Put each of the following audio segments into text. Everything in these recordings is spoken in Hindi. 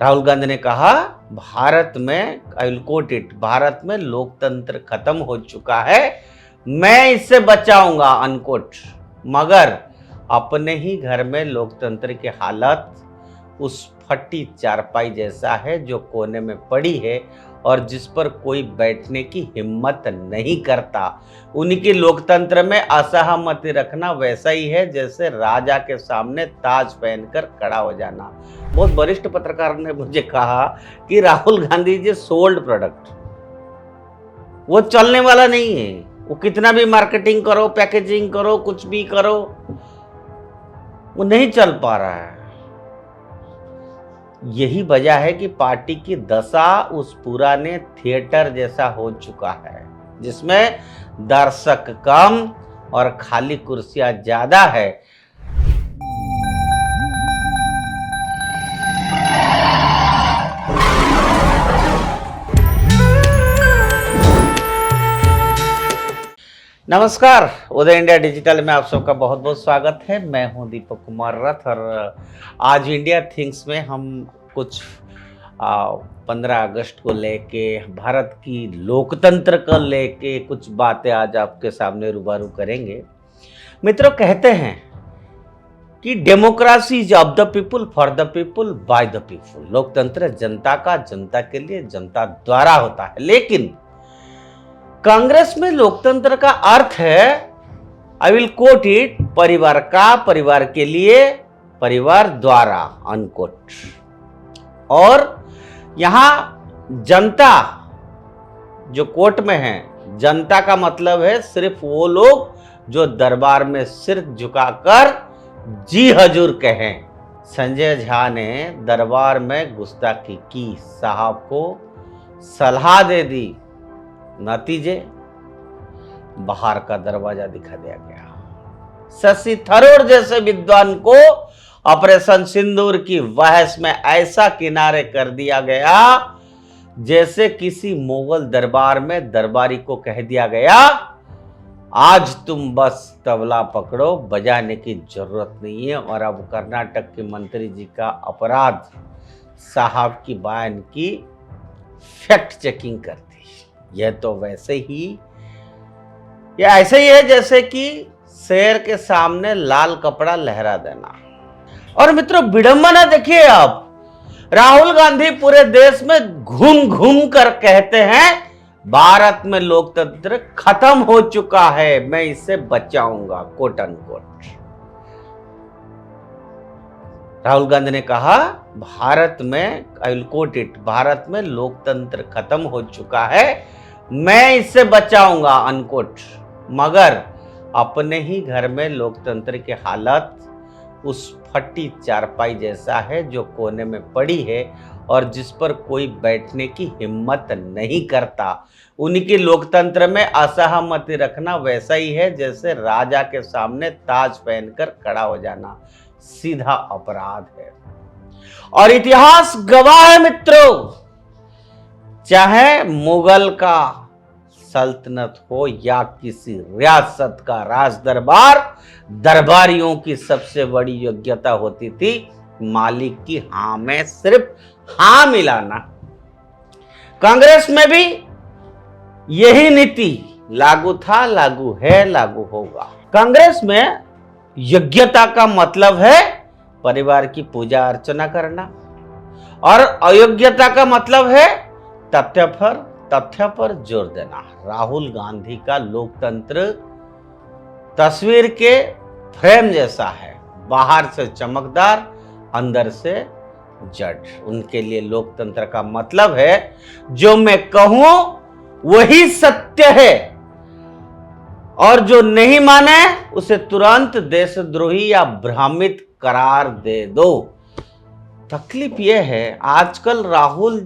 राहुल गांधी ने कहा भारत में, I will quote it, Bharat में लोकतंत्र खत्म हो चुका है, मैं इससे बचाऊंगा, अनकोट। मगर अपने ही घर में लोकतंत्र की हालत उस फटी चारपाई जैसा है जो कोने में पड़ी है और जिस पर कोई बैठने की हिम्मत नहीं करता। उनकी लोकतंत्र में असहमति रखना वैसा ही है जैसे राजा के सामने ताज पहनकर खड़ा हो जाना। बहुत वरिष्ठ पत्रकार ने मुझे कहा कि राहुल गांधी जी सोल्ड प्रोडक्ट, वो चलने वाला नहीं है। वो कितना भी मार्केटिंग करो, पैकेजिंग करो, कुछ भी करो, वो नहीं चल पा रहा है। यही वजह है कि पार्टी की दशा उस पुराने थिएटर जैसा हो चुका है जिसमें दर्शक कम और खाली कुर्सियां ज्यादा है। नमस्कार, उदय इंडिया डिजिटल में आप सबका बहुत बहुत स्वागत है। मैं हूं दीपक कुमार रथ और आज इंडिया थिंग्स में हम कुछ 15 अगस्त को लेके, भारत की लोकतंत्र को लेके कुछ बातें आज आपके सामने रूबरू करेंगे। मित्रों, कहते हैं कि democracy is of the people, for the people, by the people. लोकतंत्र जनता का, जनता के लिए, जनता द्वारा होता है। लेकिन कांग्रेस में लोकतंत्र का अर्थ है, आई विल कोट इट, परिवार का, परिवार के लिए, परिवार द्वारा, अनकोट। और यहां जनता जो कोर्ट में है, जनता का मतलब है सिर्फ वो लोग जो दरबार में सिर झुकाकर जी हजूर कहें। संजय झा ने दरबार में गुस्ताखी की, साहब को सलाह दे दी, नतीजे बाहर का दरवाजा दिखा दिया गया। शशि थरूर जैसे विद्वान को ऑपरेशन सिंदूर की बहस में ऐसा किनारे कर दिया गया जैसे किसी मुगल दरबार में दरबारी को कह दिया गया, आज तुम बस तबला पकड़ो, बजाने की जरूरत नहीं है। और अब कर्नाटक के मंत्री जी का अपराध साहब की बयान की फैक्ट चेकिंग कर दी। यह तो वैसे ही, यह ऐसे ही है जैसे कि शेर के सामने लाल कपड़ा लहरा देना। और मित्रों, विडंबना देखिए, आप राहुल गांधी पूरे देश में घूम घूम कर कहते हैं भारत में लोकतंत्र खत्म हो चुका है, मैं इसे बचाऊंगा, कोट अनकोट। राहुल गांधी ने कहा भारत में, I will quote it, Bharat में लोकतंत्र खत्म हो चुका है, मैं इसे बचाऊंगा, अनकोट। मगर अपने ही घर में लोकतंत्र की हालत उस फटी चारपाई जैसा है जो कोने में पड़ी है और जिस पर कोई बैठने की हिम्मत नहीं करता। उनकी लोकतंत्र में असहमति रखना वैसा ही है जैसे राजा के सामने ताज पहनकर खड़ा हो जाना, सीधा अपराध है। और इतिहास गवाह है मित्रों, चाहे मुगल का सल्तनत हो या किसी रियासत का राज दरबार, दरबारियों की सबसे बड़ी योग्यता होती थी मालिक की हां में सिर्फ हां मिलाना। कांग्रेस में भी यही नीति लागू था, लागू है, लागू होगा। कांग्रेस में योग्यता का मतलब है परिवार की पूजा अर्चना करना और अयोग्यता का मतलब है तथ्य पर जोर देना। राहुल गांधी का लोकतंत्र तस्वीर के फ्रेम जैसा है, बाहर से चमकदार, अंदर से जड़। उनके लिए लोकतंत्र का मतलब है जो मैं कहूं वही सत्य है और जो नहीं माने उसे तुरंत देशद्रोही या भ्रमित करार दे दो। तकलीफ यह है आजकल राहुल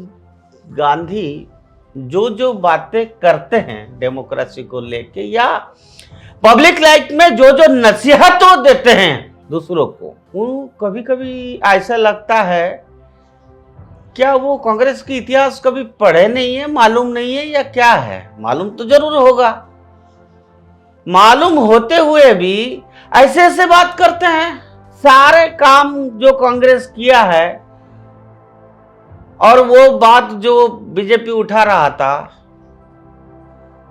गांधी जो बातें करते हैं डेमोक्रेसी को लेके या पब्लिक लाइफ में जो नसीहत देते हैं दूसरों को, वो कभी कभी ऐसा लगता है क्या वो कांग्रेस की इतिहास कभी पढ़े नहीं है, मालूम नहीं है या क्या है। मालूम तो जरूर होगा, मालूम होते हुए भी ऐसे ऐसे बात करते हैं। सारे काम जो कांग्रेस किया है और वो बात जो बीजेपी उठा रहा था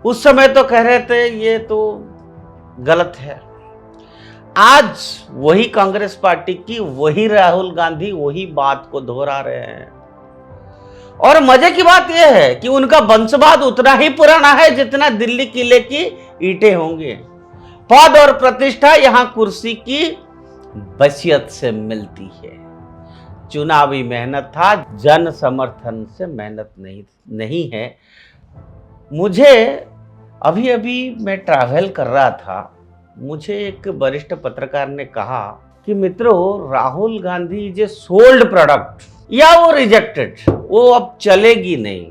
उस समय तो कह रहे थे ये तो गलत है। आज वही कांग्रेस पार्टी की वही राहुल गांधी वही बात को दोहरा रहे हैं। और मजे की बात यह है कि उनका वंशवाद उतना ही पुराना है जितना दिल्ली किले की ईंटें होंगे। पद और प्रतिष्ठा यहां कुर्सी की बसियत से मिलती है। चुनावी मेहनत था, जन समर्थन से मेहनत नहीं है। मुझे अभी मैं ट्रैवल कर रहा था, मुझे एक वरिष्ठ पत्रकार ने कहा कि मित्रों, Rahul Gandhi is a sold product, या वो रिजेक्टेड, वो अब चलेगी नहीं।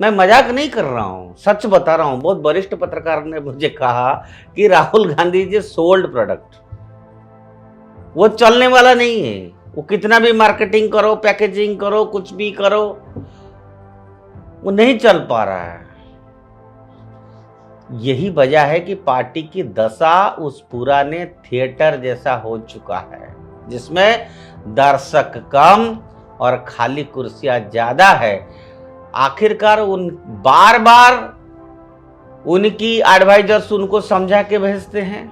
मैं मजाक नहीं कर रहा हूं, सच बता रहा हूं। बहुत वरिष्ठ पत्रकार ने मुझे कहा कि Rahul Gandhi is a sold product, वो चलने वाला नहीं है। वो कितना भी मार्केटिंग करो, पैकेजिंग करो, कुछ भी करो, वो नहीं चल पा रहा है। यही वजह है कि पार्टी की दशा उस पुराने थिएटर जैसा हो चुका है जिसमें दर्शक कम और खाली कुर्सियां ज्यादा है। आखिरकार बार बार उनकी एडवाइजर्स उनको समझा के भेजते हैं,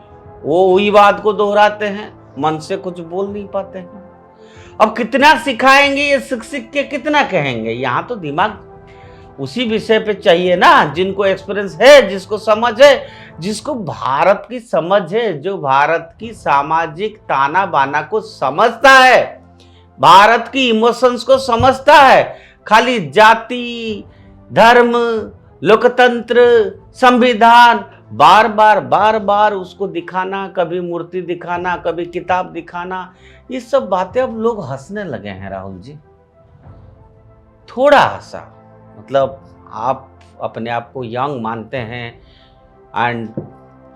वो वही बात को दोहराते हैं, मन से कुछ बोल नहीं पाते हैं। अब कितना सिखाएंगे, ये शिक्षक के कितना कहेंगे। यहां तो दिमाग उसी विषय पे चाहिए ना जिनको एक्सपीरियंस है, जिसको समझ है, जिसको भारत की समझ है, जो भारत की सामाजिक ताना बाना को समझता है, भारत की इमोशंस को समझता है। खाली जाति, धर्म, लोकतंत्र, संविधान बार बार उसको दिखाना, कभी मूर्ति दिखाना, कभी किताब दिखाना, ये सब बातें अब लोग हंसने लगे हैं। राहुल जी, थोड़ा हंसा, मतलब आप अपने आप को यंग मानते हैं एंड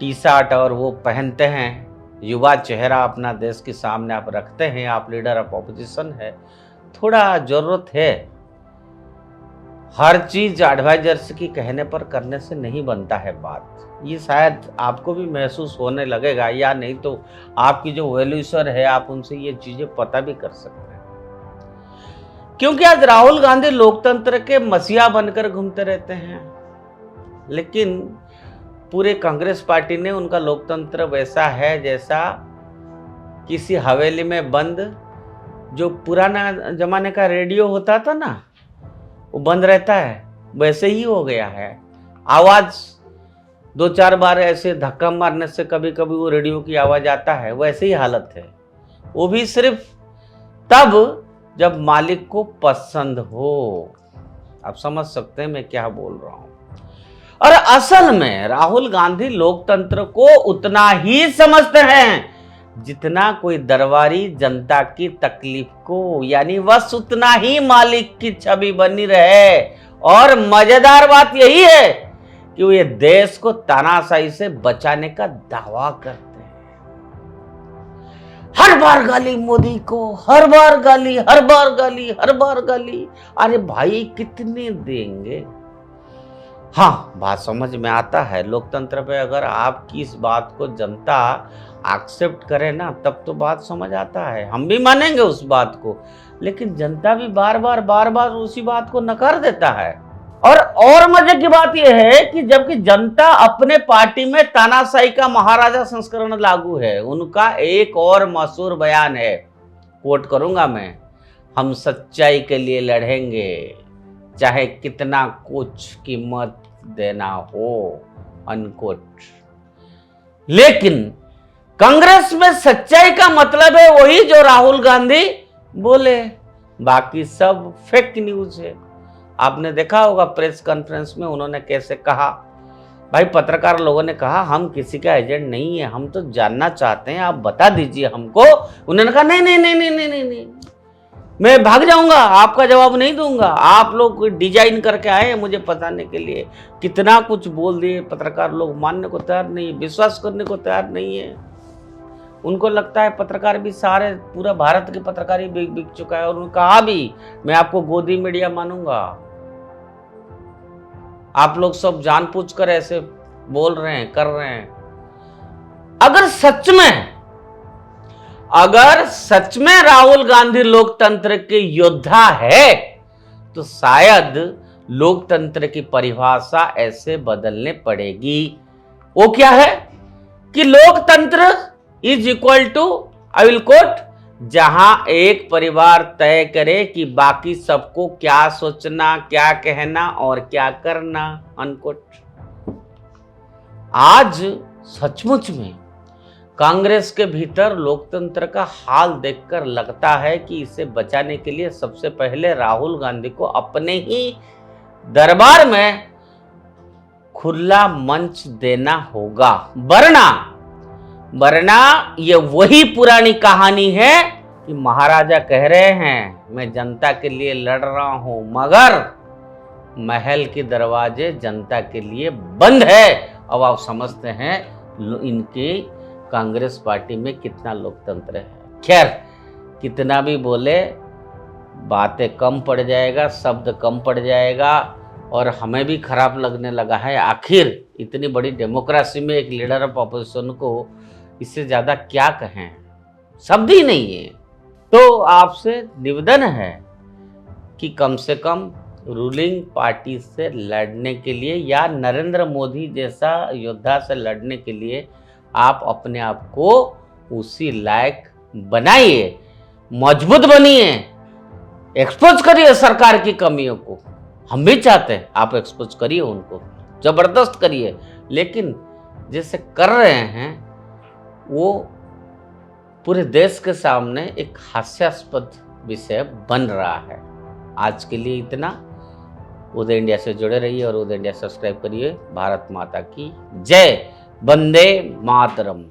टी शर्ट और वो पहनते हैं, युवा चेहरा अपना देश के सामने आप रखते हैं, आप लीडर ऑफ ऑपोजिशन है, थोड़ा जरूरत है। हर चीज एडवाइजर्स की कहने पर करने से नहीं बनता है बात। ये शायद आपको भी महसूस होने लगेगा, या नहीं तो आपकी जो वेल्यूसर है आप उनसे ये चीजें पता भी कर सकते हैं। क्योंकि आज राहुल गांधी लोकतंत्र के मसीहा बनकर घूमते रहते हैं, लेकिन पूरे कांग्रेस पार्टी ने उनका लोकतंत्र वैसा है जैसा किसी हवेली में बंद जो पुराना जमाने का रेडियो होता था ना, वो बंद रहता है, वैसे ही हो गया है। आवाज 2-4 बार ऐसे धक्का मारने से कभी कभी वो रेडियो की आवाज आता है, वैसे ही हालत है। वो भी सिर्फ तब जब मालिक को पसंद हो। आप समझ सकते हैं मैं क्या बोल रहा हूं। और असल में राहुल गांधी लोकतंत्र को उतना ही समझते हैं जितना कोई दरबारी जनता की तकलीफ को, यानी बस उतना ही मालिक की छवि बनी रहे। और मजेदार बात यही है कि वो ये देश को तानाशाही से बचाने का दावा करते हैं। हर बार गाली मोदी को, हर बार गाली, हर बार गाली, हर बार गाली। अरे भाई कितने देंगे। हाँ, बात समझ में आता है। लोकतंत्र पे अगर आपकी इस बात को जनता एक्सेप्ट करे ना, तब तो बात समझ आता है, हम भी मानेंगे उस बात को। लेकिन जनता भी बार बार उसी बात को नकार देता है। और मजे की बात यह है कि जबकि जनता अपने पार्टी में तानाशाही का महाराजा संस्करण लागू है। उनका एक और मशहूर बयान है, कोट करूंगा मैं, हम सच्चाई के लिए लड़ेंगे चाहे कितना कुछ कीमत देना हो, अनकोट। लेकिन कांग्रेस में सच्चाई का मतलब है वही जो राहुल गांधी बोले, बाकी सब फेक न्यूज है। आपने देखा होगा प्रेस कॉन्फ्रेंस में उन्होंने कैसे कहा। भाई पत्रकार लोगों ने कहा हम किसी का एजेंट नहीं है, हम तो जानना चाहते हैं, आप बता दीजिए हमको। उन्होंने कहा नहीं, मैं भाग जाऊंगा, आपका जवाब नहीं दूंगा। आप लोग डिजाइन करके आए हैं मुझे फंसाने के लिए। कितना कुछ बोल दिए, पत्रकार लोग मानने को तैयार नहीं, विश्वास करने को तैयार नहीं है। उनको लगता है पत्रकार भी सारे, पूरा भारत के पत्रकार ही बिक चुका है। और उन्होंने कहा भी मैं आपको गोदी मीडिया मानूंगा। आप लोग सब जानबूझकर ऐसे बोल रहे हैं, कर रहे हैं। अगर सच में अगर सच में राहुल गांधी लोकतंत्र के योद्धा है तो शायद लोकतंत्र की परिभाषा ऐसे बदलने पड़ेगी। वो क्या है कि लोकतंत्र is equal to, I will quote, जहां एक परिवार तय करे कि बाकी सबको क्या सोचना, क्या कहना और क्या करना, अनकोट। आज सचमुच में कांग्रेस के भीतर लोकतंत्र का हाल देखकर लगता है कि इसे बचाने के लिए सबसे पहले राहुल गांधी को अपने ही दरबार में खुला मंच देना होगा, वरना ये वही पुरानी कहानी है कि महाराजा कह रहे हैं मैं जनता के लिए लड़ रहा हूं मगर महल के दरवाजे जनता के लिए बंद है। अब आप समझते हैं इनकी कांग्रेस पार्टी में कितना लोकतंत्र है। खैर कितना भी बोले बातें कम पड़ जाएगा, शब्द कम पड़ जाएगा और हमें भी खराब लगने लगा है। आखिर इतनी बड़ी डेमोक्रेसी में एक लीडर ऑफ अपोजिशन को इससे ज़्यादा क्या कहें, शब्द ही नहीं है। तो आपसे निवेदन है कि कम से कम रूलिंग पार्टी से लड़ने के लिए या नरेंद्र मोदी जैसा योद्धा से लड़ने के लिए आप अपने आप को उसी लायक बनाइए, मजबूत बनिए, एक्सपोज करिए सरकार की कमियों को। हम भी चाहते हैं आप एक्सपोज करिए, उनको जबरदस्त करिए, लेकिन जैसे कर रहे हैं वो पूरे देश के सामने एक हास्यास्पद विषय बन रहा है। आज के लिए इतना। उदय इंडिया से जुड़े रहिए और उदय इंडिया सब्सक्राइब करिए। भारत माता की जय। वंदे मातरम।